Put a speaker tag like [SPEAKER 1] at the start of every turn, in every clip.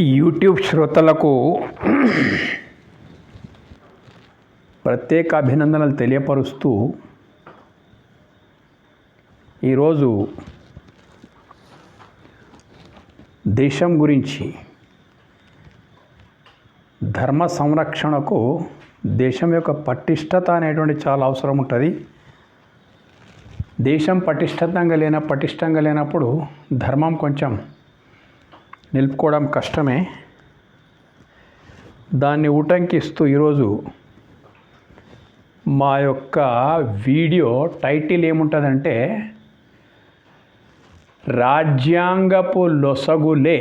[SPEAKER 1] YouTube శ్రోతలకు ప్రత్యేక అభినందనలు తెలియపరుస్తూ ఈరోజు దేశం గురించి ధర్మ సంరక్షణకు దేశం యొక్క పటిష్టత అనేటువంటి చాలా అవసరం ఉంటుంది. దేశం పటిష్టంగా లేనప్పుడు ధర్మం కొంచెం నిలుపుకోవడం కష్టమే. దాన్ని ఉటంకిస్తూ ఈరోజు మా యొక్క వీడియో టైటిల్ ఏముంటుందంటే, రాజ్యాంగపు లొసగులే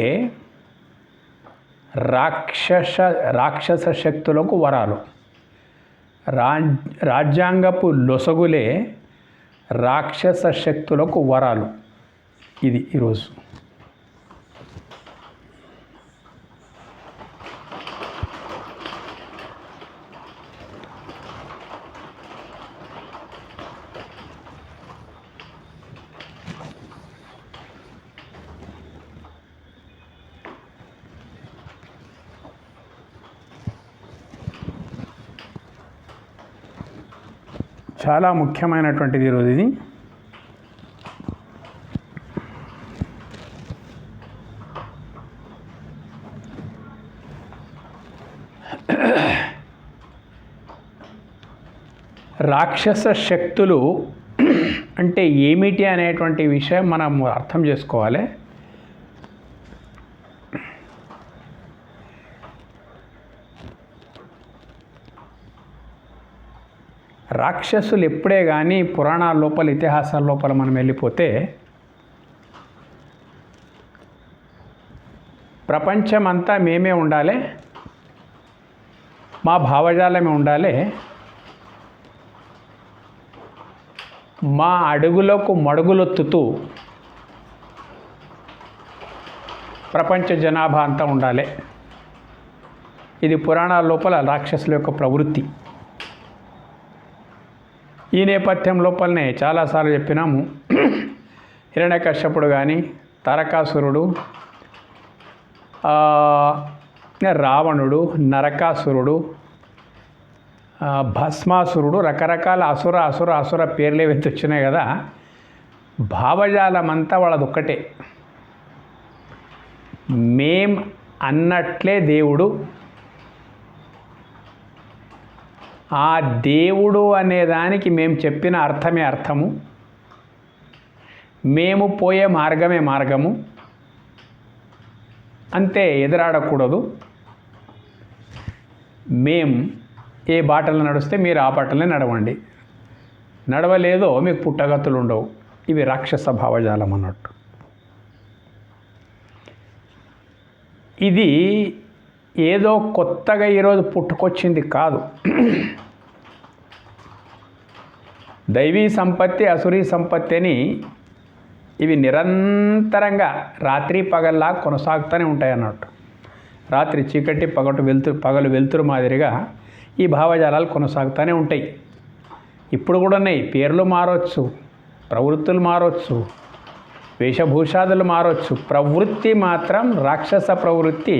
[SPEAKER 1] రాక్షస శక్తులకు వరాలు. రాజ్యాంగపు లొసగులే రాక్షస శక్తులకు వరాలు. ఇది ఈరోజు. చాలా ముఖ్యమైనటువంటిది ఈరోజు ఇది. రాక్షస శక్తులు అంటే ఏమిటి అనేటువంటి విషయం మనం అర్థం చేసుకోవాలి. రాక్షసులు ఎప్పుడే కానీ పురాణాల లోపల, ఇతిహాసాల లోపల మనం వెళ్ళిపోతే ప్రపంచమంతా మేమే ఉండాలి, మా భావజాలమే ఉండాలి, మా అడుగులకు మడుగులొత్తుతూ ప్రపంచ జనాభా అంతా ఉండాలి. ఇది పురాణాల లోపల రాక్షసుల యొక్క ప్రవృత్తి. ఈ నేపథ్యం లోపలనే చాలాసార్లు చెప్పినాము. హిరణ్యకశ్యపుడు కానీ, తారకాసురుడు, రావణుడు, నరకాసురుడు, భస్మాసురుడు, రకరకాల అసుర పేర్లు ఏవైతే వచ్చినాయి కదా, భావజాలం అంతా వాళ్ళది ఒక్కటే. మేం అన్నట్లే దేవుడు, ఆ దేవుడు అనేదానికి మేము చెప్పిన అర్థమే అర్థము, మేము పోయే మార్గమే మార్గము, అంతే. ఎదురాడకూడదు. మేం ఏ బాటలు నడిస్తే మీరు ఆ బాటలనే నడవండి, నడవలేదో మీకు పుట్టగతులు ఉండవు. ఇవి రాక్షస భావజాలం అన్నట్టు. ఇది ఏదో కొత్తగా ఈరోజు పుట్టుకొచ్చింది కాదు. దైవీ సంపత్తి, అసురీ సంపత్తి అని ఇవి నిరంతరంగా రాత్రి పగల్లా కొనసాగుతూనే ఉంటాయి అన్నట్టు. రాత్రి చీకటి, పగలు వెలుతురు మాదిరిగా ఈ భావజాలాలు కొనసాగుతూనే ఉంటాయి. ఇప్పుడు కూడా ఉన్నాయి. పేర్లు మారవచ్చు, ప్రవృత్తులు మారవచ్చు, వేషభూషాదులు మారవచ్చు. ప్రవృత్తి మాత్రం రాక్షస ప్రవృత్తి,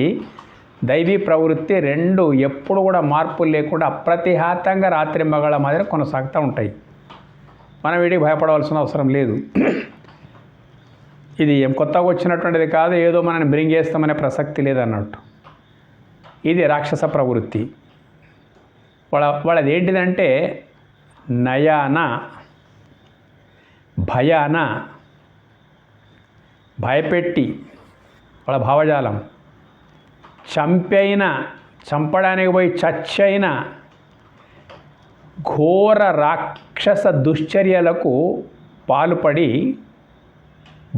[SPEAKER 1] దైవీ ప్రవృత్తి రెండు ఎప్పుడు కూడా మార్పులు లేకుండా అప్రతిహాతంగా రాత్రి మగళ్ళ మాదిరి కొనసాగుతూ ఉంటాయి. మనం వీటికి భయపడవలసిన అవసరం లేదు. ఇది ఏం కొత్తగా వచ్చినటువంటిది కాదు, ఏదో మనల్ని బ్రింగ్ చేస్తామనే ప్రసక్తి లేదన్నట్టు. ఇది రాక్షస ప్రవృత్తి. వాళ్ళది ఏంటిదంటే నయాన, భయాన, భయపెట్టి వాళ్ళ భావజాలం. చంపడానికి పోయి చచ్చైన ఘోర రాక్షస దుశ్చర్యలకు పాల్పడి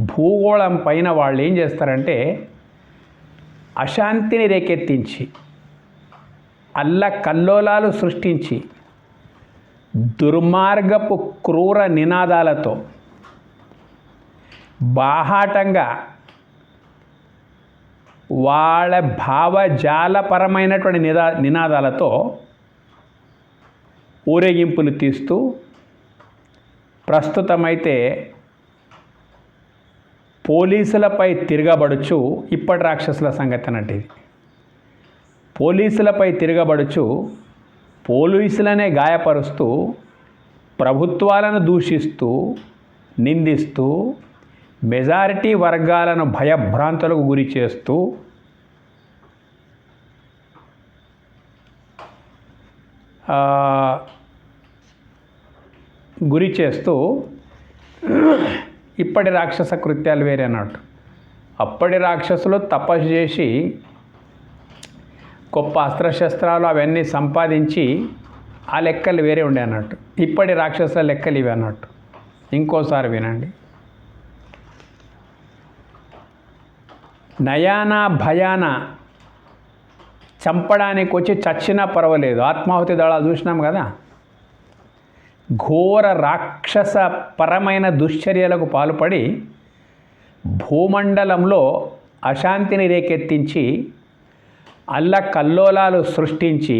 [SPEAKER 1] భూగోళం పైన వాళ్ళు ఏం చేస్తారంటే అశాంతిని రేకెత్తించి, అల్లకల్లోలాలు సృష్టించి, దుర్మార్గపు క్రూర నినాదాలతో, బాహాటంగా వాళ్ళ భావజాలపరమైనటువంటి నినాదాలతో ఊరేగింపులు తీస్తూ ప్రస్తుతమైతే పోలీసులపై తిరగబడుచు ఇప్పటి రాక్షసుల సంగతి అన్నట్టు ఇది. పోలీసులపై తిరగబడుచు పోలీసులనే గాయపరుస్తూ ప్రభుత్వాలను దూషిస్తూ నిందిస్తూ మెజారిటీ వర్గాలను భయభ్రాంతులకు గురి చేస్తూ ఇప్పటి రాక్షస కృత్యాలు వేరే అన్నట్టు. అప్పటి రాక్షసులు తపస్సు చేసి గొప్ప అస్త్రశస్త్రాలు అవన్నీ సంపాదించి ఆ లెక్కలు వేరే ఉండే అన్నట్టు. ఇప్పటి రాక్షసుల లెక్కలు ఇవి అన్నట్టు. ఇంకోసారి వినండి. నయానా భయాన చంపడానికి వచ్చి చచ్చినా పర్వాలేదు, ఆత్మాహుతి దళాలు చూసినాం కదా. ఘోర రాక్షస పరమైన దుశ్చర్యలకు పాల్పడి భూమండలంలో అశాంతిని రేకెత్తించి అల్లకల్లోలాలు సృష్టించి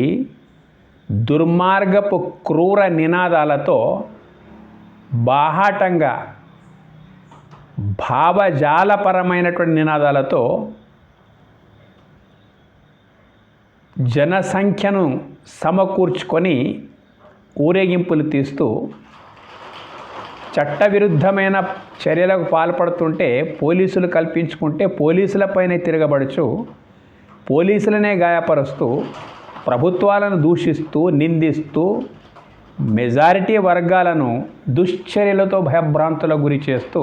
[SPEAKER 1] దుర్మార్గపు క్రూర నినాదాలతో బాహాటంగా భావజాలపరమైనటువంటి నినాదాలతో జనసంఖ్యను సమకూర్చుకొని ఊరేగింపులు తీస్తూ చట్టవిరుద్ధమైన చర్యలకు పాల్పడుతుంటే పోలీసులు కల్పించుకుంటే పోలీసులపైనే తిరగబడుచు పోలీసులనే గాయపరుస్తూ ప్రభుత్వాలను దూషిస్తూ నిందిస్తూ మెజారిటీ వర్గాలను దుశ్చర్యలతో భయభ్రాంతులకు గురి చేస్తూ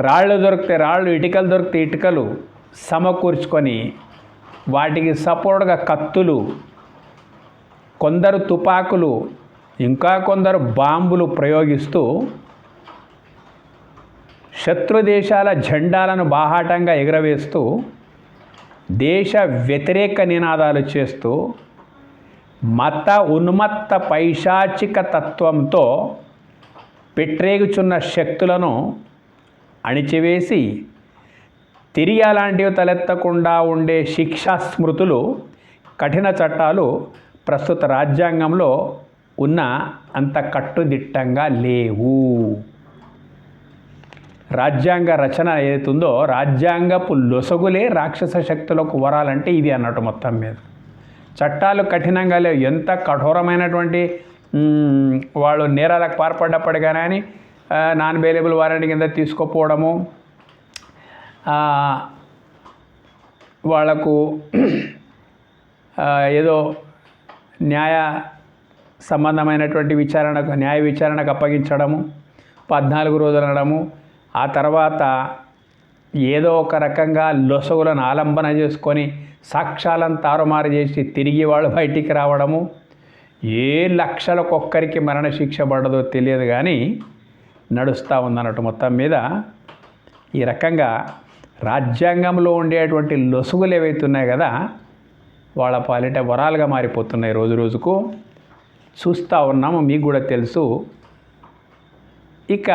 [SPEAKER 1] రాళ్ళు దొరికితే రాళ్ళు, ఇటుకలు దొరికితే ఇటుకలు సమకూర్చుకొని వాటికి సపోర్ట్గా కత్తులు, కొందరు తుపాకులు, ఇంకా కొందరు బాంబులు ప్రయోగిస్తూ శత్రు దేశాల జెండాలను బాహాటంగా ఎగురవేస్తూ దేశ వ్యతిరేక నినాదాలు చేస్తూ మత ఉన్మత్త పైశాచిక తత్వంతో పెట్టరేగుచున్న శక్తులను అణిచివేసి తిరిగి అలాంటివి తలెత్తకుండా ఉండే శిక్షా స్మృతులు, కఠిన చట్టాలు ప్రస్తుత రాజ్యాంగంలో ఉన్న అంత కట్టుదిట్టంగా లేవు. రాజ్యాంగ రచన ఏదైతుందో రాజ్యాంగపు లొసగులే రాక్షస శక్తులకు వరాలంటే ఇది అన్నట్టు. మొత్తం మీద చట్టాలు కఠినంగా లేవు. ఎంత కఠోరమైనటువంటి వాళ్ళు నేరాలకు పాల్పడ్డప్పటిగా కానీ నాన్ బెయిలబుల్ వారెంట్ కింద తీసుకోపోవడము, వాళ్లకు ఏదో న్యాయ సంబంధమైనటువంటి న్యాయ విచారణకు అప్పగించడము, 14 రోజులు అనడము, ఆ తర్వాత ఏదో ఒక రకంగా లొసగులను ఆలంబన చేసుకొని సాక్ష్యాలను తారుమారు చేసి తిరిగి వాళ్ళు బయటికి రావడము. ఏ లక్షలకొక్కరికి మరణశిక్ష పడదో తెలియదు కానీ నడుస్తూ ఉందన్నట్టు. మొత్తం మీద ఈ రకంగా రాజ్యాంగంలో ఉండేటువంటి లొసుగులు ఏవైతే ఉన్నాయి కదా, వాళ్ళ పాలిట వరాలుగా మారిపోతున్నాయి రోజు రోజుకు. చూస్తూ ఉన్నాము, మీకు కూడా తెలుసు. ఇక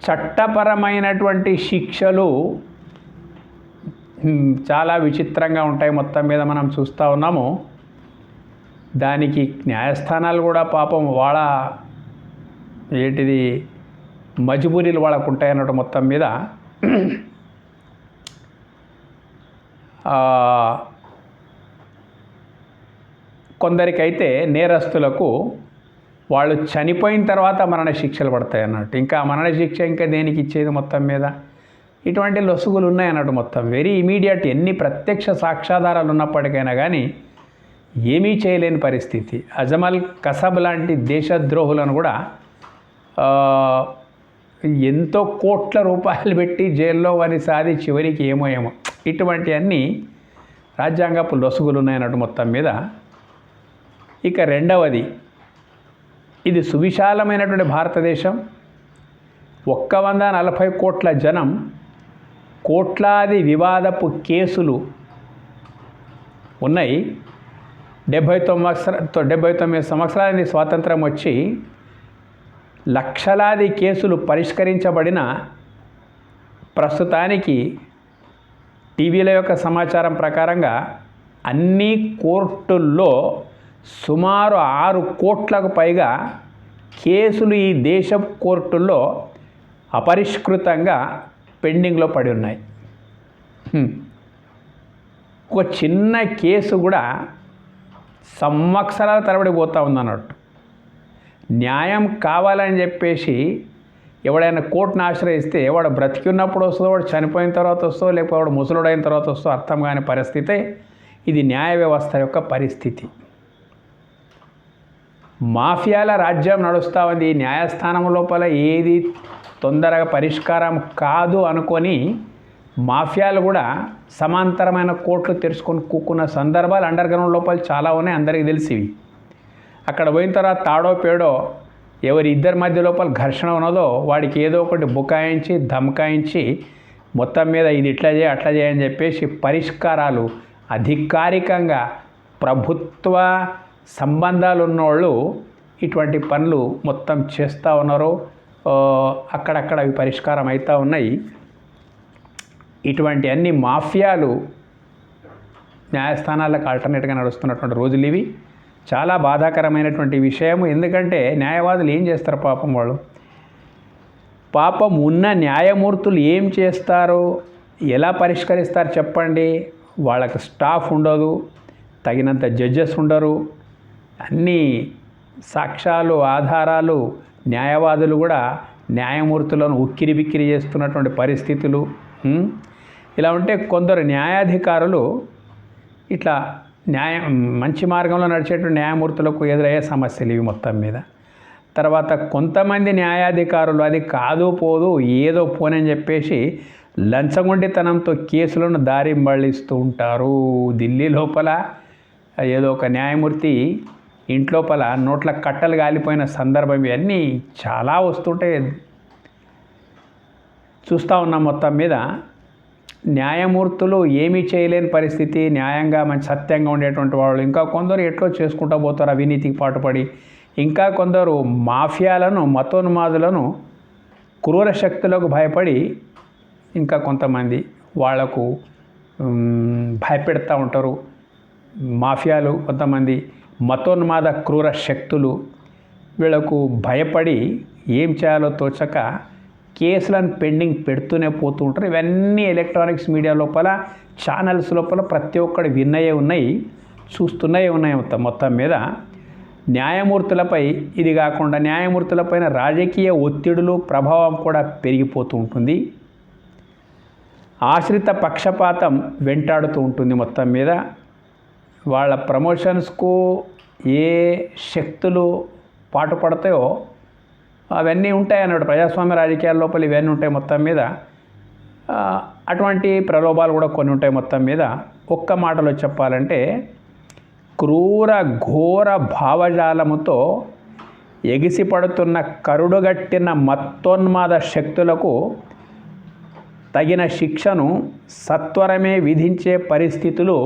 [SPEAKER 1] చట్టపరమైనటువంటి శిక్షలు చాలా విచిత్రంగా ఉంటాయి. మొత్తం మీద మనం చూస్తూ ఉన్నాము. దానికి న్యాయస్థానాలు కూడా పాపం వాళ్ళ మజబూరీలు వాళ్ళకు ఉంటాయి అన్నట్టు. మొత్తం మీద కొందరికైతే నేరస్తులకు వాళ్ళు చనిపోయిన తర్వాత మరణశిక్షలు పడతాయి అన్నట్టు. ఇంకా మరణశిక్ష ఇంకా దేనికి ఇచ్చేది మొత్తం మీద. ఇటువంటి లొసుగులు ఉన్నాయి అన్నట్టు. మొత్తం వెరీ ఇమీడియట్, ఎన్ని ప్రత్యక్ష సాక్ష్యాధారాలు ఉన్నప్పటికైనా కానీ ఏమీ చేయలేని పరిస్థితి. అజమల్ కసబ్ లాంటి దేశద్రోహులను కూడా ఎంతో కోట్ల రూపాయలు పెట్టి జైల్లో వారిని సాది చివరికి ఏమో ఇటువంటి అన్నీ రాజ్యాంగపు లొసుగులు ఉన్నాయన్నట్టు మొత్తం మీద. ఇక రెండవది, ఇది సువిశాలమైనటువంటి భారతదేశం. 140 కోట్ల జనం, కోట్లాది వివాదపు కేసులు ఉన్నాయి. 79 సంవత్సరాల స్వాతంత్రం వచ్చి లక్షలాది కేసులు పరిష్కరించబడిన ప్రస్తుతానికి టీవీల యొక్క సమాచారం ప్రకారంగా అన్ని కోర్టుల్లో సుమారు 6 కోట్లకు పైగా కేసులు ఈ దేశ కోర్టుల్లో అపరిష్కృతంగా పెండింగ్లో పడి ఉన్నాయి. ఒక చిన్న కేసు కూడా సంవత్సరాల తరబడి పోతూ ఉందన్నట్టు. న్యాయం కావాలని చెప్పేసి ఎవడైనా కోర్టును ఆశ్రయిస్తే వాడు బ్రతికి ఉన్నప్పుడు వస్తుందో, వాడు చనిపోయిన తర్వాత వస్తుందో, లేకపోతే వాడు ముసలుడైన తర్వాత వస్తుందో అర్థం కాని పరిస్థితి ఇది న్యాయ వ్యవస్థ యొక్క పరిస్థితి. మాఫియాల రాజ్యం నడుస్తూ ఉంది. న్యాయస్థానం లోపల ఏది తొందరగా పరిష్కారం కాదు అనుకొని మాఫియాలు కూడా సమాంతరమైన కోర్టులు తెరుచుకొని కూకున్న సందర్భాలు అండర్ గ్రౌండ్ లోపల చాలా ఉన్నాయి, అందరికీ తెలిసివి. అక్కడ పోయిన తర్వాత తాడో పేడో ఎవరి ఇద్దరి మధ్య లోపల ఘర్షణ ఉన్నదో వాడికి ఏదో ఒకటి బుకాయించి ధమకాయించి మొత్తం మీద ఇది ఇట్లా చేయి అట్లా చేయని చెప్పేసి పరిష్కారాలు అధికారికంగా ప్రభుత్వ సంబంధాలు ఉన్నోళ్ళు ఇటువంటి పనులు మొత్తం చేస్తూ ఉన్నారు. అక్కడక్కడ అవి పరిష్కారం అవుతూ ఉన్నాయి. ఇటువంటి అన్ని మాఫియాలు న్యాయస్థానాలకు ఆల్టర్నేట్గా నడుస్తున్నటువంటి రోజులు ఇవి. చాలా బాధాకరమైనటువంటి విషయం. ఎందుకంటే న్యాయవాదులు ఏం చేస్తారు పాపం, వాళ్ళు పాపం ఉన్న న్యాయమూర్తులు ఏం చేస్తారు, ఎలా పరిష్కరిస్తారు చెప్పండి. వాళ్ళకి స్టాఫ్ ఉండదు, తగినంత జడ్జెస్ ఉండరు, అన్ని సాక్ష్యాలు ఆధారాలు న్యాయవాదులు కూడా న్యాయమూర్తులను ఉక్కిరి బిక్కిరి చేస్తున్నటువంటి పరిస్థితులు. ఇలా ఉంటే కొందరు న్యాయాధికారులు ఇట్లా మంచి మార్గంలో నడిచేటువంటి న్యాయమూర్తులకు ఎదురయ్యే సమస్యలు ఇవి మొత్తం మీద. తర్వాత కొంతమంది న్యాయాధికారులు అది కాదు పోదు ఏదో పోనని చెప్పేసి లంచగొండితనంతో కేసులను దారి మళ్ళిస్తూ ఉంటారు. ఢిల్లీ లోపల ఏదో ఒక న్యాయమూర్తి ఇంట్లోపల నోట్ల కట్టలు కాలిపోయిన సందర్భం ఇవన్నీ చాలా వస్తుంటే చూస్తూ ఉన్నాం. మొత్తం మీద న్యాయమూర్తులు ఏమీ చేయలేని పరిస్థితి. న్యాయంగా మంచి సత్యంగా ఉండేటువంటి వాళ్ళు ఇంకా కొందరు ఎట్లో చేసుకుంటూ పోతారు అవినీతికి పాటుపడి. ఇంకా కొందరు మాఫియాలను మతోన్మాదులను క్రూర శక్తులకు భయపడి ఇంకా కొంతమంది వాళ్లకు భయపెడతా ఉంటారు. మాఫియాలు కొంతమంది మతోన్మాద క్రూర శక్తులు వీళ్లకు భయపడి ఏం చేయాలో తోచక కేసులను పెండింగ్ పెడుతూనే పోతూ ఉంటారు. ఇవన్నీ ఎలక్ట్రానిక్స్ మీడియా లోపల ఛానల్స్ లోపల ప్రతి ఒక్కటి విన్నయే ఉన్నాయి, చూస్తున్నాయి ఉన్నాయి. మొత్తం మీద న్యాయమూర్తులపై ఇది కాకుండా న్యాయమూర్తులపైన రాజకీయ ఒత్తిడులు ప్రభావం కూడా పెరిగిపోతూ ఉంటుంది. ఆశ్రిత పక్షపాతం వెంటాడుతూ ఉంటుంది. మొత్తం మీద వాళ్ళ ప్రమోషన్స్కు ఏ శక్తులు పాటుపడతాయో అవన్నీ ఉంటాయి అన్నాడు. ప్రజాస్వామ్య రాజకీయాల లోపల ఇవన్నీ ఉంటాయి. మొత్తం మీద అటువంటి ప్రలోభాలు కూడా కొన్ని ఉంటాయి. మొత్తం మీద ఒక్క మాటలో చెప్పాలంటే క్రూర ఘోర భావజాలముతో ఎగిసిపడుతున్న కరుడుగట్టిన మత్తోన్మాద శక్తులకు తగిన శిక్షను సత్వరమే విధించే పరిస్థితులు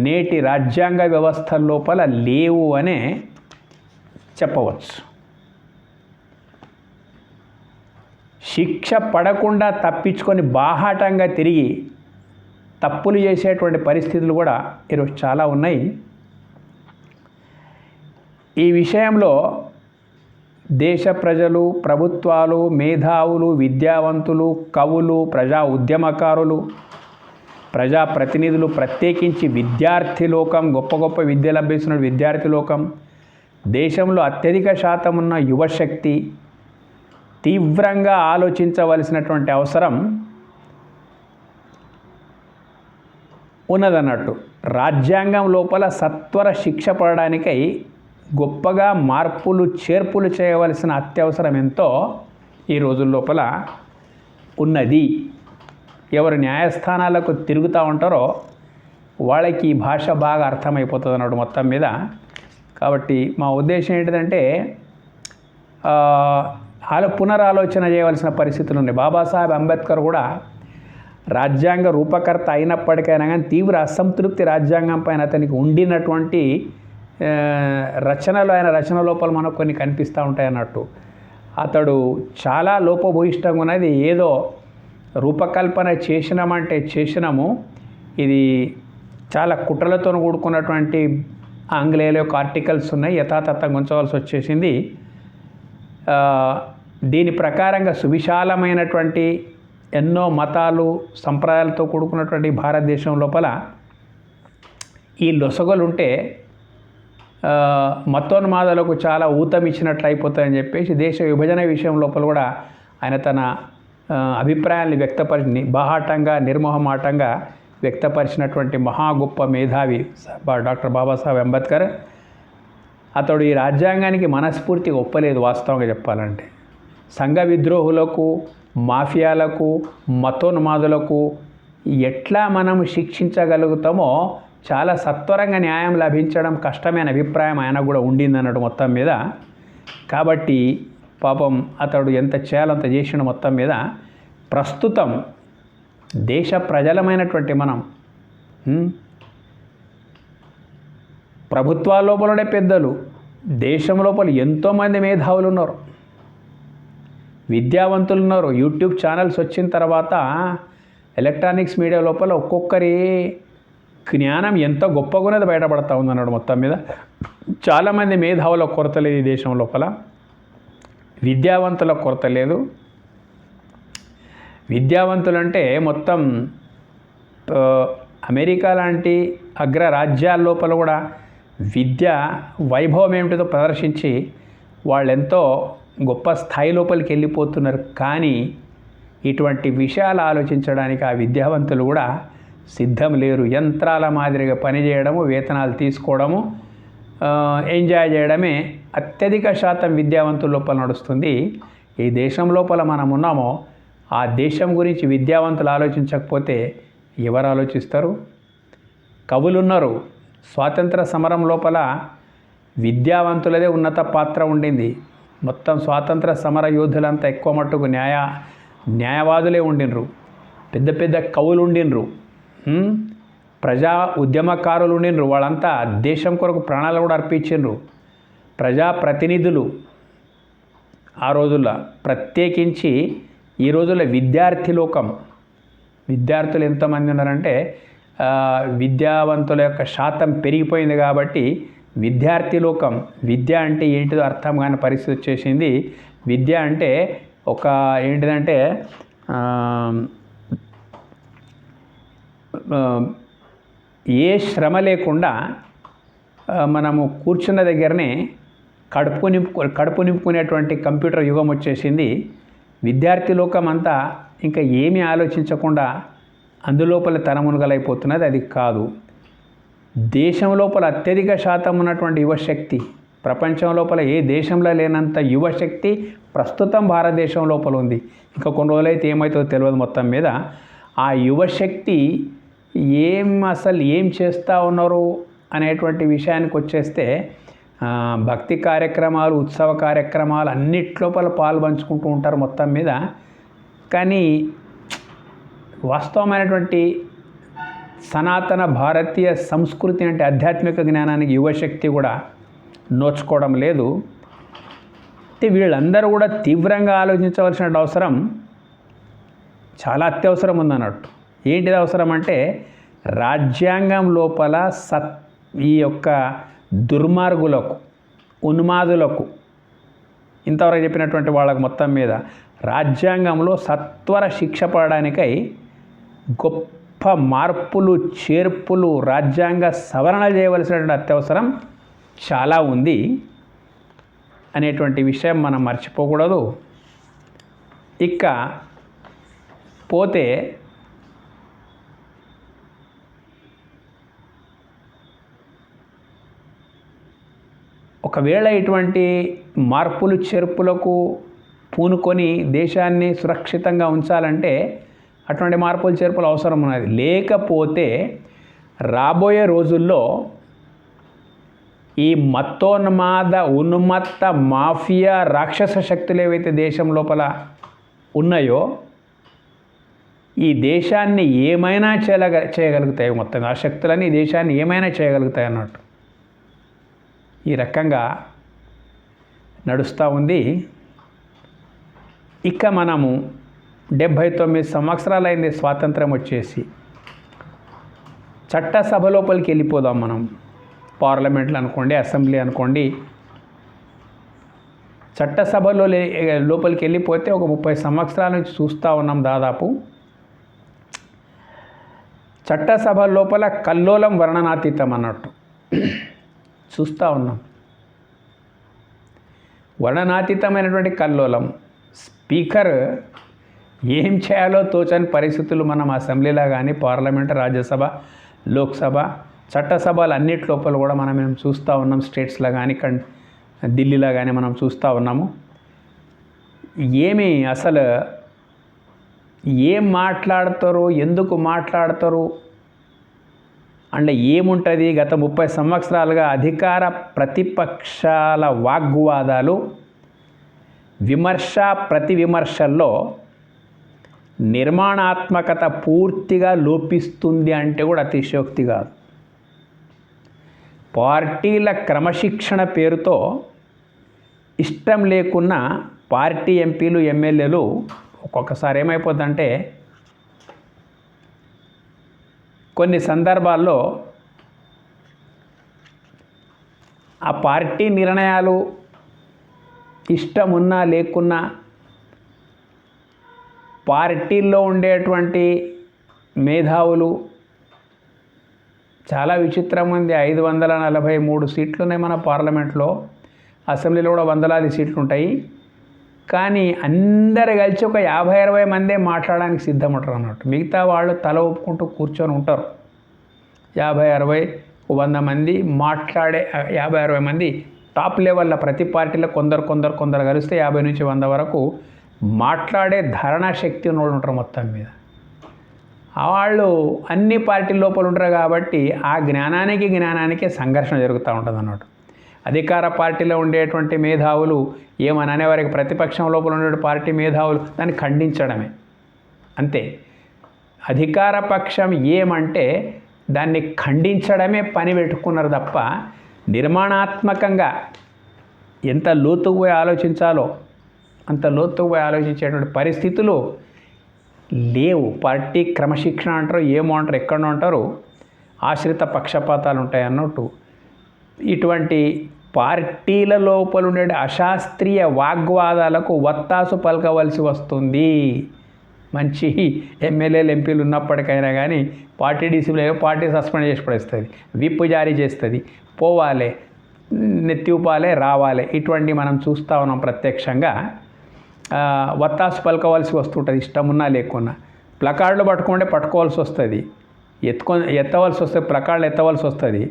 [SPEAKER 1] నేటి రాజ్యాంగ వ్యవస్థ లోపల లేవు అనే చెప్పవచ్చు. శిక్ష పడకుండా తప్పించుకొని బాహాటంగా తిరిగి తప్పులు చేసేటువంటి పరిస్థితులు కూడా ఈరోజు చాలా ఉన్నాయి. ఈ విషయంలో దేశ ప్రజలు, ప్రభుత్వాలు, మేధావులు, విద్యావంతులు, కవులు, ప్రజా ఉద్యమకారులు, ప్రజాప్రతినిధులు, ప్రత్యేకించి విద్యార్థి లోకం, గొప్ప గొప్ప విద్యలు అభ్యసిస్తున్న విద్యార్థి లోకం, దేశంలో అత్యధిక శాతం ఉన్న యువశక్తి తీవ్రంగా ఆలోచించవలసినటువంటి అవసరం ఉన్నదన్నట్టు. రాజ్యాంగం లోపల సత్వర శిక్ష పడడానికై గొప్పగా మార్పులు చేర్పులు చేయవలసిన అత్యవసరం ఎంతో ఈ రోజుల లోపల ఉన్నది. ఎవరు న్యాయస్థానాలకు తిరుగుతూ ఉంటారో వాళ్ళకి ఈ భాష బాగా అర్థమైపోతుంది అన్నట్టు మొత్తం మీద. కాబట్టి మా ఉద్దేశం ఏంటిదంటే పునరాలోచన చేయవలసిన పరిస్థితులు ఉన్నాయి. బాబాసాహెబ్ అంబేద్కర్ కూడా రాజ్యాంగ రూపకర్త అయినప్పటికైనా కానీ తీవ్ర అసంతృప్తి రాజ్యాంగం పైన అతనికి ఉండినటువంటి ఆయన రచన లోపల మనకు కొన్ని కనిపిస్తూ ఉంటాయి అన్నట్టు. అతడు చాలా లోపభూయిష్టంగా ఉన్నది. ఏదో రూపకల్పన చేసినామంటే చేసినాము, ఇది చాలా కుట్రలతో కూడుకున్నటువంటి ఆంగ్లేయుల యొక్క ఆర్టికల్స్ ఉన్నాయి, యథాతథంగా ఉంచవలసి వచ్చేసింది. దీని ప్రకారంగా సువిశాలమైనటువంటి ఎన్నో మతాలు సంప్రదాయాలతో కూడుకున్నటువంటి భారతదేశం లోపల ఈ లొసగలుంటే మతోన్మాదాలకు చాలా ఊతం ఇచ్చినట్లు అయిపోతాయని చెప్పేసి దేశ విభజన విషయం లోపల కూడా ఆయన తన అభిప్రాయాన్ని బాహాటంగా నిర్మోహమాటంగా వ్యక్తపరిచినటువంటి మహా గొప్ప మేధావి డాక్టర్ బాబాసాహెబ్ అంబేద్కర్. అతడు ఈ రాజ్యాంగానికి మనస్ఫూర్తిగా ఒప్పలేదు. వాస్తవంగా చెప్పాలంటే సంఘ విద్రోహులకు, మాఫియాలకు, మతోన్మాదులకు ఎట్లా మనం శిక్షించగలుగుతామో చాలా సత్వరంగా న్యాయం లభించడం కష్టమైన అభిప్రాయం ఆయన కూడా ఉండిందన్నట్టు మొత్తం మీద. కాబట్టి పాపం అతడు ఎంత చేయాలంత చేసిన మొత్తం మీద ప్రస్తుతం దేశ ప్రజలమైనటువంటి మనం ప్రభుత్వాల లోపలనే పెద్దలు, దేశం లోపల ఎంతోమంది మేధావులు ఉన్నారు, విద్యావంతులు ఉన్నారు. యూట్యూబ్ ఛానల్స్ వచ్చిన తర్వాత ఎలక్ట్రానిక్స్ మీడియా లోపల ఒక్కొక్కరి జ్ఞానం ఎంతో గొప్పగా ఉన్నది బయటపడతా ఉందన్నాడు మొత్తం మీద. చాలామంది మేధావుల కొరత లేదు ఈ దేశం లోపల, విద్యావంతుల కొరత లేదు. విద్యావంతులంటే మొత్తం అమెరికా లాంటి అగ్రరాజ్యాల లోపల కూడా విద్య వైభవం ఏమిటిదో ప్రదర్శించి వాళ్ళెంతో గొప్ప స్థాయి లోపలికి వెళ్ళిపోతున్నారు. కానీ ఇటువంటి విషయాలు ఆలోచించడానికి ఆ విద్యావంతులు కూడా సిద్ధం లేరు. యంత్రాల మాదిరిగా పనిచేయడము, వేతనాలు తీసుకోవడము, ఎంజాయ్ చేయడమే అత్యధిక శాతం విద్యావంతుల లోపల నడుస్తుంది. ఈ దేశం లోపల మనం ఉన్నామో ఆ దేశం గురించి విద్యావంతులు ఆలోచించకపోతే ఎవరు ఆలోచిస్తారు? కవులున్నారు. స్వాతంత్ర సమరం లోపల విద్యావంతులదే ఉన్నత పాత్ర ఉండింది. మొత్తం స్వాతంత్ర సమర యోధులంతా ఎక్కువ మట్టుకు న్యాయవాదులే ఉండినరు, పెద్ద పెద్ద కవులు ఉండినరు, ప్రజా ఉద్యమకారులు ఉండినరు. వాళ్ళంతా దేశం కొరకు ప్రాణాలు కూడా అర్పించిండ్రు. ప్రజాప్రతినిధులు ఆ రోజుల్లో, ప్రత్యేకించి ఈ రోజుల్లో విద్యార్థులు ఎంతమంది ఉన్నారంటే విద్యావంతుల యొక్క శాతం పెరిగిపోయింది. కాబట్టి విద్యార్థి లోకం, విద్య అంటే ఏంటిదో అర్థం కాని పరిస్థితి వచ్చేసింది. విద్య అంటే ఒక ఏంటిదంటే ఏ శ్రమ లేకుండా మనము కూర్చున్న దగ్గరనే కడుపు నింపుకునేటువంటి కంప్యూటర్ యుగం వచ్చేసింది. విద్యార్థి లోకం అంతా ఇంకా ఏమీ ఆలోచించకుండా అందులోపల తనమునుగలైపోతున్నది. అది కాదు. దేశం లోపల అత్యధిక శాతం ఉన్నటువంటి యువశక్తి, ప్రపంచం లోపల ఏ దేశంలో లేనంత యువశక్తి ప్రస్తుతం భారతదేశం లోపల ఉంది. ఇంకా కొన్ని రోజులైతే ఏమవుతుందో తెలియదు. మొత్తం మీద ఆ యువశక్తి అసలు ఏం చేస్తూ ఉన్నారు అనేటువంటి విషయానికి వచ్చేస్తే భక్తి కార్యక్రమాలు, ఉత్సవ కార్యక్రమాలు అన్నిట్లోపల పాల్పంచుకుంటూ ఉంటారు మొత్తం మీద. కానీ వాస్తవమైనటువంటి సనాతన భారతీయ సంస్కృతి అంటే ఆధ్యాత్మిక జ్ఞానానికి యువశక్తి కూడా నోచుకోవడం లేదు. వీళ్ళందరూ కూడా తీవ్రంగా ఆలోచించవలసిన అవసరం చాలా అత్యవసరం ఉందన్నట్టు. ఏంటిది అవసరం అంటే రాజ్యాంగం లోపల ఈ యొక్క దుర్మార్గులకు, ఉన్మాదులకు, ఇంతవరకు చెప్పినటువంటి వాళ్ళకు మొత్తం మీద రాజ్యాంగంలో సత్వర శిక్ష పడడానికై గొప్ప మార్పులు, చేర్పులు, రాజ్యాంగ సవరణ చేయవలసినటువంటి అత్యవసరం చాలా ఉంది అనేటువంటి విషయం మనం మర్చిపోకూడదు. ఇక పోతే ఒకవేళ ఇటువంటి మార్పులు చేర్పులకు పూనుకొని దేశాన్ని సురక్షితంగా ఉంచాలంటే అటువంటి మార్పులు చేర్పులు అవసరం ఉన్నది. లేకపోతే రాబోయే రోజుల్లో ఈ మత్తోన్మాద, ఉన్మత్త, మాఫియా, రాక్షస శక్తులు ఏవైతే దేశం లోపల ఉన్నాయో ఈ దేశాన్ని ఏమైనా చేయగలుగుతాయి. మొత్తం ఆ శక్తులన్నీ ఈ దేశాన్ని ఏమైనా చేయగలుగుతాయి అన్నట్టు ఈ రకంగా నడుస్తూ ఉంది. ఇక మనము 79 సంవత్సరాలైంది స్వాతంత్రం వచ్చేసి. చట్టసభ లోపలికి వెళ్ళిపోదాం మనం. పార్లమెంట్లు అనుకోండి, అసెంబ్లీ అనుకోండి, చట్టసభలో లోపలికి వెళ్ళిపోతే ఒక 30 సంవత్సరాల నుంచి చూస్తూ ఉన్నాం. దాదాపు చట్టసభ లోపల కల్లోలం వర్ణనాతీతం అన్నట్టు చూస్తూ ఉన్నాం. వర్ణనాతీతమైనటువంటి కల్లోలం. స్పీకర్ ఏం చేయాలో తోచని పరిస్థితులు మనం అసెంబ్లీలో కానీ, పార్లమెంట్, రాజ్యసభ, లోక్సభ, చట్టసభలు అన్నిటి లోపల కూడా మేము చూస్తూ ఉన్నాం. స్టేట్స్లో కానీ, ఢిల్లీలో కానీ మనం చూస్తూ ఉన్నాము. ఏమి అసలు ఏం మాట్లాడతారు, ఎందుకు మాట్లాడతారు అంటే ఏముంటుంది? గత 30 సంవత్సరాలుగా అధికార ప్రతిపక్షాల వాగ్వాదాలు, విమర్శ ప్రతి విమర్శల్లో నిర్మాణాత్మకత పూర్తిగా లోపిస్తుంది అంటే కూడా అతిశయోక్తి కాదు. పార్టీల క్రమశిక్షణ పేరుతో ఇష్టం లేకున్నా పార్టీ ఎంపీలు, ఎమ్మెల్యేలు ఒక్కొక్కసారి ఏమైపోతుందంటే కొన్ని సందర్భాల్లో ఆ పార్టీ నిర్ణయాలు ఇష్టం ఉన్నా లేకున్నా పార్టీల్లో ఉండేటువంటి మేధావులు చాలా విచిత్రం ఉంది. 543 సీట్లున్నాయి మన పార్లమెంట్లో. అసెంబ్లీలో కూడా వందలాది సీట్లు ఉంటాయి. కానీ అందరు కలిసి ఒక 50-60 మందే మాట్లాడడానికి సిద్ధమంటారు అన్నట్టు. మిగతా వాళ్ళు తల ఒప్పుకుంటూ కూర్చొని ఉంటారు. 50-60-100 మంది మాట్లాడే 50-60 మంది టాప్ లెవెల్లో ప్రతి పార్టీలో కొందరు కలిస్తే 50 నుంచి 100 వరకు మాట్లాడే ధారణా శక్తి ఉన్నోళ్ళు ఉంటారు మొత్తం మీద. వాళ్ళు అన్ని పార్టీల లోపల ఉంటారు కాబట్టి ఆ జ్ఞానానికి సంఘర్షణ జరుగుతూ ఉంటుంది అన్నట్టు. అధికార పార్టీలో ఉండేటువంటి మేధావులు ఏమని అనేవారికి ప్రతిపక్షం లోపల ఉండే పార్టీ మేధావులు దాన్ని ఖండించడమే అంతే. అధికార పక్షం ఏమంటే దాన్ని ఖండించడమే పని పెట్టుకున్నారు తప్ప నిర్మాణాత్మకంగా ఎంత లోతుకు పోయి ఆలోచించాలో అంత లోతుకు పోయి ఆలోచించేటువంటి పరిస్థితులు లేవు. పార్టీ క్రమశిక్షణ అంటారు, ఏమో అంటారు, ఎక్కడో అంటారు, ఆశ్రిత పక్షపాతాలు ఉంటాయి అన్నట్టు. ఇటువంటి పార్టీల లోపల ఉండే అశాస్త్రీయ వాగ్వాదాలకు వత్తాసు పలకవలసి వస్తుంది. మంచి ఎమ్మెల్యేలు, ఎంపీలు ఉన్నప్పటికైనా కానీ పార్టీ డిసిప్లిన్, పార్టీ సస్పెండ్ చేసి పడేస్తుంది, విప్ జారీ చేస్తుంది, పోవాలి, నెత్తిపాలే రావాలి. ఇటువంటి మనం చూస్తూ ఉన్నాం ప్రత్యక్షంగా. వత్తాసు పలకవలసి వస్తుంటుంది ఇష్టం ఉన్నా లేకున్నా. ప్లకార్డులు పట్టుకోవాల్సి వస్తుంది, ఎత్తవలసి వస్తుంది, ప్లకార్డులు ఎత్తవలసి వస్తుంది.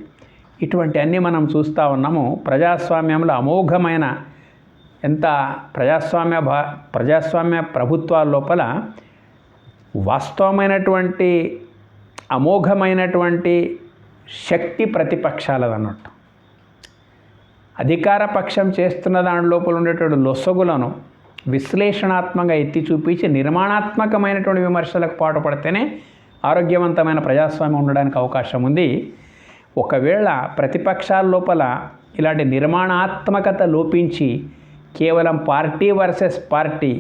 [SPEAKER 1] ఇటువంటి అన్నీ మనం చూస్తూ ఉన్నాము. ప్రజాస్వామ్యంలో అమోఘమైన ఎంత ప్రజాస్వామ్య ప్రభుత్వాల లోపల వాస్తవమైనటువంటి అమోఘమైనటువంటి శక్తి ప్రతిపక్షాలదన్నట్టు. అధికార పక్షం చేస్తున్న దాని లోపల ఉండేటువంటి లొసగులను విశ్లేషణాత్మకంగా ఎత్తి చూపించి నిర్మాణాత్మకమైనటువంటి విమర్శలకు పాటుపడితేనే ఆరోగ్యవంతమైన ప్రజాస్వామ్యం ఉండడానికి అవకాశం ఉంది. ఒకవేళ ప్రతిపక్షాల లోపల ఇలాంటి నిర్మాణాత్మకత లోపించి కేవలం పార్టీ వర్సెస్ పార్టీ,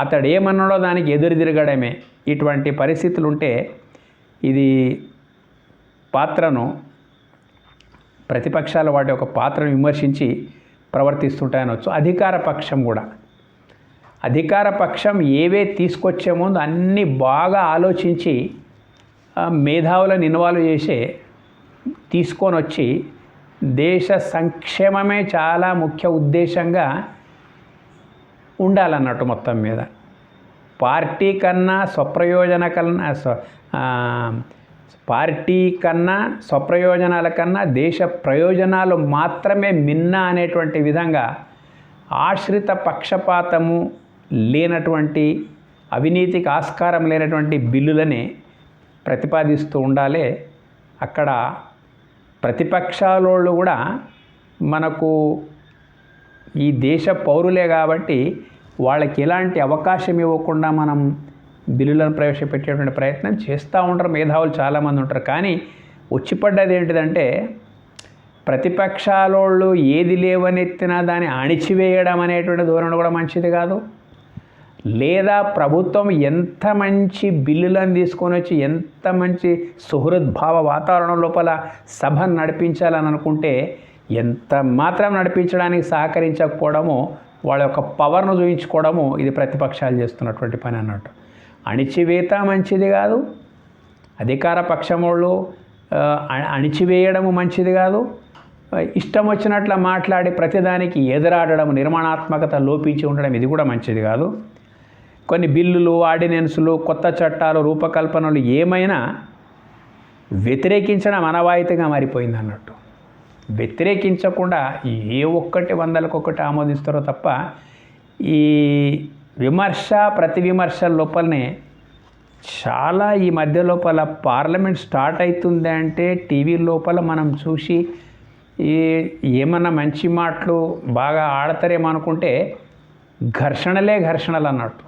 [SPEAKER 1] అతడు ఏమన్నాడో దానికి ఎదురు తిరగడమే ఇటువంటి పరిస్థితులు ఉంటే ఇది ప్రతిపక్షాలు వాటి యొక్క పాత్రను విమర్శించి ప్రవర్తిస్తుంటాయనవచ్చు. అధికార పక్షం ఏవే తీసుకొచ్చే ముందు అన్నీ బాగా ఆలోచించి మేధావులను ఇన్వాల్వ్ చేసి తీసుకొని వచ్చి దేశ సంక్షేమమే చాలా ముఖ్య ఉద్దేశంగా ఉండాలన్నట్టు. మొత్తం మీద పార్టీ కన్నా స్వప్రయోజనాల కన్నా దేశ ప్రయోజనాలు మాత్రమే మిన్న అనేటువంటి విధంగా ఆశ్రిత పక్షపాతము లేనటువంటి, అవినీతికి ఆస్కారం లేనటువంటి బిల్లులని ప్రతిపాదిస్తూ ఉండాలి. అక్కడ ప్రతిపక్షాలోళ్ళు కూడా మనకు ఈ దేశ పౌరులే కాబట్టి వాళ్ళకి ఎలాంటి అవకాశం ఇవ్వకుండా మనం బిల్లులను ప్రవేశపెట్టేటువంటి ప్రయత్నం చేస్తూ ఉంటారు. మేధావులు చాలామంది ఉంటారు. కానీ వచ్చిపడ్డది ఏంటిదంటే ప్రతిపక్షాలోళ్ళు ఏది లేవనెత్తినా దాన్ని అణిచివేయడం అనేటువంటి ధోరణి కూడా మంచిది కాదు. లేదా ప్రభుత్వం ఎంత మంచి బిల్లులను తీసుకొని వచ్చి ఎంత మంచి సుహృద్భావ వాతావరణం లోపల సభను నడిపించాలని అనుకుంటే ఎంత మాత్రం నడిపించడానికి సహకరించకపోవడము, వాళ్ళ యొక్క పవర్ను చూపించుకోవడము ఇది ప్రతిపక్షాలు చేస్తున్నటువంటి పని అన్నట్టు. అణిచివేత మంచిది కాదు, అధికార పక్షములు అణిచివేయడము మంచిది కాదు, ఇష్టం వచ్చినట్లు మాట్లాడి ప్రతిదానికి ఎదురాడడం, నిర్మాణాత్మకత లోపించి ఉండడం ఇది కూడా మంచిది కాదు. కొన్ని బిల్లులు, ఆర్డినెన్సులు, కొత్త చట్టాలు, రూపకల్పనలు ఏమైనా వ్యతిరేకించడం అనవాయితీగా మారిపోయింది అన్నట్టు. వ్యతిరేకించకుండా ఏ ఒక్కటి వందలకొకటి ఆమోదిస్తారో తప్ప ఈ విమర్శ ప్రతి విమర్శల లోపలనే చాలా ఈ మధ్య లోపల పార్లమెంట్ స్టార్ట్ అవుతుంది అంటే టీవీ లోపల మనం చూసి ఏమన్నా మంచి మాటలు బాగా ఆడతారేమో అనుకుంటే ఘర్షణలు అన్నట్టు.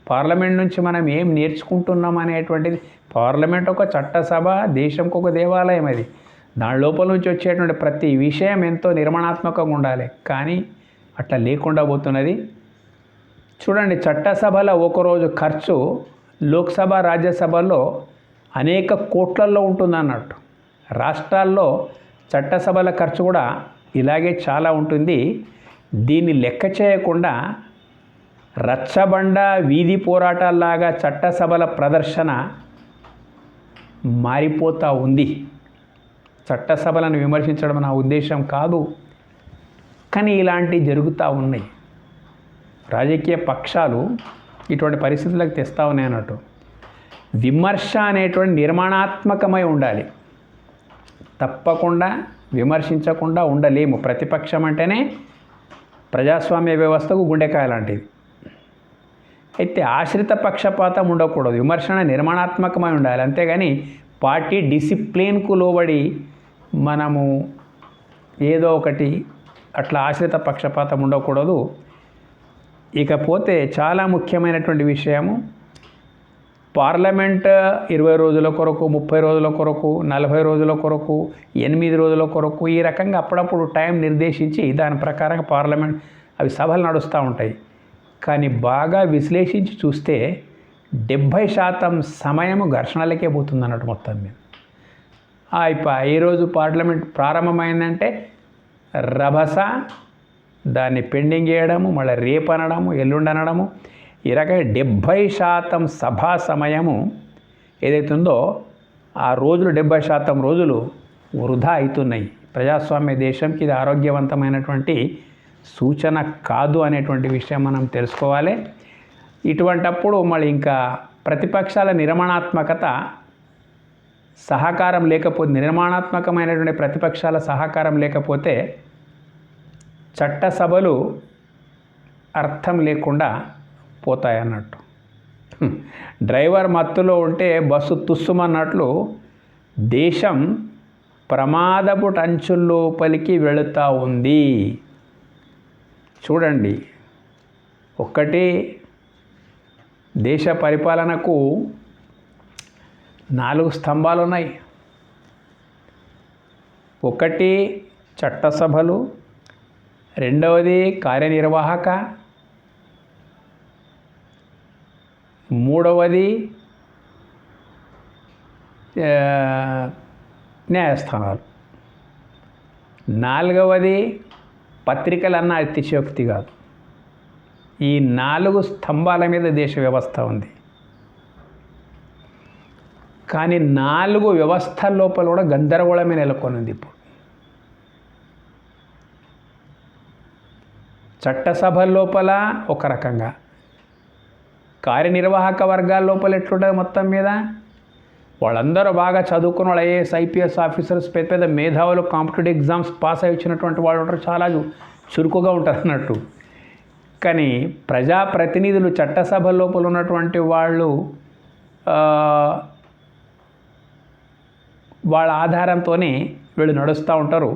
[SPEAKER 1] పార్లమెంట్ నుంచి మనం ఏం నేర్చుకుంటున్నాం అనేటువంటిది, పార్లమెంట్ ఒక చట్టసభ, దేశంకి ఒక దేవాలయం. అది దాని లోపల నుంచి వచ్చేటువంటి ప్రతి విషయం ఎంతో నిర్మాణాత్మకంగా ఉండాలి. కానీ అట్లా లేకుండా పోతున్నది. చూడండి, చట్టసభలో ఒకరోజు ఖర్చు లోక్సభ, రాజ్యసభల్లో అనేక కోట్లల్లో ఉంటుందన్నట్టు. రాష్ట్రాల్లో చట్టసభల ఖర్చు కూడా ఇలాగే చాలా ఉంటుంది. దీన్ని లెక్క చేయకుండా రచ్చబండ, వీధి పోరాటాల్లాగా చట్టసభల ప్రదర్శన మారిపోతూ ఉంది. చట్టసభలను విమర్శించడం నా ఉద్దేశం కాదు, కానీ ఇలాంటివి జరుగుతూ ఉన్నాయి. రాజకీయ పక్షాలు ఇటువంటి పరిస్థితులకు తెస్తూ ఉన్నాయి అన్నట్టు. విమర్శ అనేటువంటి నిర్మాణాత్మకమై ఉండాలి. తప్పకుండా విమర్శించకుండా ఉండలేము. ప్రతిపక్షం అంటేనే ప్రజాస్వామ్య వ్యవస్థకు గుండెకాయ లాంటిది. అయితే ఆశ్రిత పక్షపాతం ఉండకూడదు. విమర్శన నిర్మాణాత్మకమై ఉండాలి. అంతేగాని పార్టీ డిసిప్లిన్కు లోబడి మనము ఏదో ఒకటి అట్లా ఆశ్రిత పక్షపాతం ఉండకూడదు. ఇకపోతే చాలా ముఖ్యమైనటువంటి విషయము, పార్లమెంట్ 20 రోజుల కొరకు, 30 రోజుల కొరకు, 40 రోజుల కొరకు, 8 రోజుల కొరకు ఈ రకంగా అప్పుడప్పుడు టైం నిర్దేశించి దాని ప్రకారం పార్లమెంట్ అవి సభలు నడుస్తూ ఉంటాయి. కానీ బాగా విశ్లేషించి చూస్తే 70% సమయము ఘర్షణలకే పోతుంది అన్నట్టు మొత్తం మీద. ఈ రోజు పార్లమెంట్ ప్రారంభమైందంటే రభస, దాన్ని పెండింగ్ చేయడము, మళ్ళీ రేపు అనడము, ఎల్లుండి అనడము, ఈ రకంగా 70% సభా సమయము ఏదైతుందో ఆ రోజులు 70% రోజులు వృధా అవుతున్నాయి. ప్రజాస్వామ్య దేశంకి ఇది ఆరోగ్యవంతమైనటువంటి సూచన కాదు అనేటువంటి విషయం మనం తెలుసుకోవాలి. ఇటువంటప్పుడు మళ్ళీ ఇంకా ప్రతిపక్షాల నిర్మాణాత్మకత సహకారం లేకపోతే, నిర్మాణాత్మకమైనటువంటి ప్రతిపక్షాల సహకారం లేకపోతే చట్టసభలు అర్థం లేకుండా పోతాయన్నట్టు. డ్రైవర్ మత్తులో ఉంటే బస్సు తుస్సుమన్నట్లు దేశం ప్రమాదపు టంచుల్లోపలికి వెళుతూ ఉంది. చూడండి, ఒక్కటి దేశ పరిపాలనకు 4 స్తంభాలు ఉన్నాయి. ఒకటి చట్టసభలు, రెండవది కార్యనిర్వాహక, మూడవది న్యాయస్థానాలు, నాలుగవది పత్రికలన్న అతిశయోక్తి కాదు. ఈ 4 స్తంభాల మీద దేశ వ్యవస్థ ఉంది. కానీ 4 వ్యవస్థల లోపల కూడా గందరగోళమే నెలకొనింది. ఇప్పుడు చట్టసభల లోపల ఒక రకంగా, కార్యనిర్వాహక వర్గాల లోపల ఎట్లుంటుంది మొత్తం మీద, వాళ్ళందరూ బాగా చదువుకున్న వాళ్ళు, ఐఏఎస్, ఐపీఎస్ ఆఫీసర్స్, పెద్ద పెద్ద మేధావులు, కాంపిటేటివ్ ఎగ్జామ్స్ పాస్ అయి వచ్చినటువంటి వాళ్ళు ఉంటారు, చాలా చురుకుగా ఉంటారు అన్నట్టు. కానీ ప్రజాప్రతినిధులు, చట్టసభల లోపల ఉన్నటువంటి వాళ్ళు వాళ్ళ ఆధారంతోనే వీళ్ళు నడుస్తూ ఉంటారు.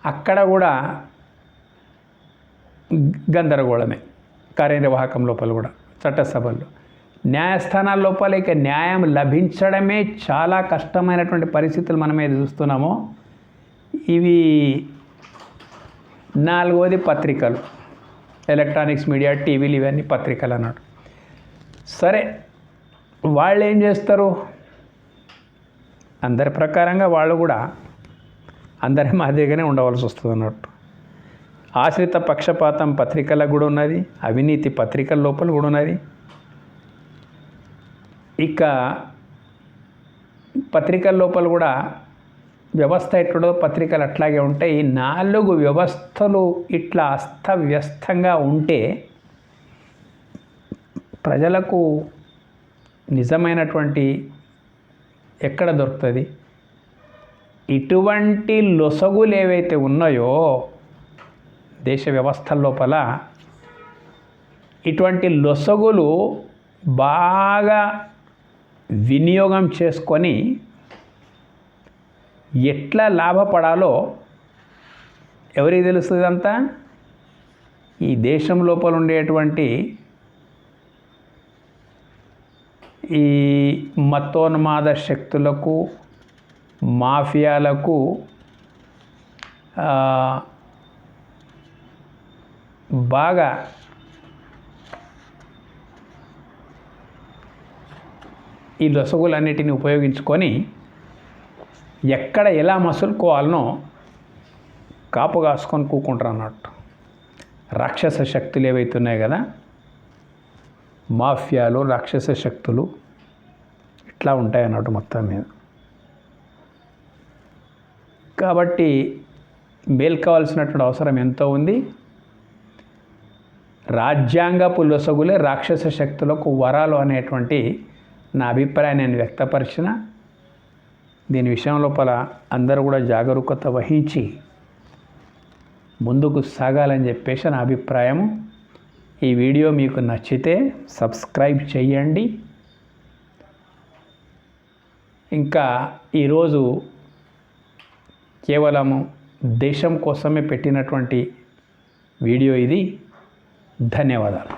[SPEAKER 1] అక్కడ కూడా గందరగోళమే. కార్యనిర్వాహకం లోపల కూడా, చట్టసభల్లో. న్యాయస్థానాల లోపల ఇక న్యాయం లభించడమే చాలా కష్టమైనటువంటి పరిస్థితులు మనం ఏది చూస్తున్నామో ఇవి. 4వది పత్రికలు. ఎలక్ట్రానిక్స్ మీడియా, టీవీలు ఇవన్నీ పత్రికలు అన్నాడు. సరే, వాళ్ళు ఏం చేస్తారు? అందరి ప్రకారంగా వాళ్ళు కూడా అందరి మాదిరిగానే ఉండవలసి వస్తుంది అన్నట్టు. ఆశ్రిత పక్షపాతం పత్రికలకు కూడా ఉన్నది, అవినీతి పత్రికల లోపల కూడా ఉన్నది. ఇక పత్రికల లోపల కూడా వ్యవస్థ ఎట్లుండో పత్రికలు అట్లాగే ఉంటాయి. ఈ 4 వ్యవస్థలు ఇట్లా అస్తవ్యస్తంగా ఉంటే ప్రజలకు నిజమైనటువంటి ఎక్కడ దొరుకుతుంది? ఇటువంటి లొసగులు ఏవైతే ఉన్నాయో దేశ వ్యవస్థల లోపల, ఇటువంటి లొసగులు బాగా వినియోగం చేసుకొని ఎట్లా లాభపడాలో ఎవరికి తెలుస్తుంది? అంతా ఈ దేశం లోపల ఉండేటువంటి ఈ మతోన్మాద శక్తులకు, మాఫియాలకు బాగా ఈ లొసగులన్నిటిని ఉపయోగించుకొని ఎక్కడ ఎలా మసులుకోవాలనో కాపు కాసుకొని కూకుంటారు అన్నట్టు. రాక్షస శక్తులు ఏవైతే ఉన్నాయి కదా, మాఫియాలు, రాక్షస శక్తులు ఇట్లా ఉంటాయి అన్నట్టు మొత్తం మీద. కాబట్టి మేల్కోవాల్సినటువంటి అవసరం ఎంతో ఉంది. రాజ్యాంగపు లొసగులే రాక్షస శక్తులకు వరాలు అనేటువంటి నా అభిప్రాయం నేను వ్యక్తపరిచిన. దీని విషయం లోపల అందరూ కూడా జాగరూకత వహించి ముందుకు సాగాలని చెప్పేసి నా అభిప్రాయము. ఈ వీడియో మీకు నచ్చితే సబ్స్క్రైబ్ చేయండి. ఇంకా ఈరోజు కేవలము దేశం కోసమే పెట్టినటువంటి వీడియో ఇది. ధన్యవాదాలు.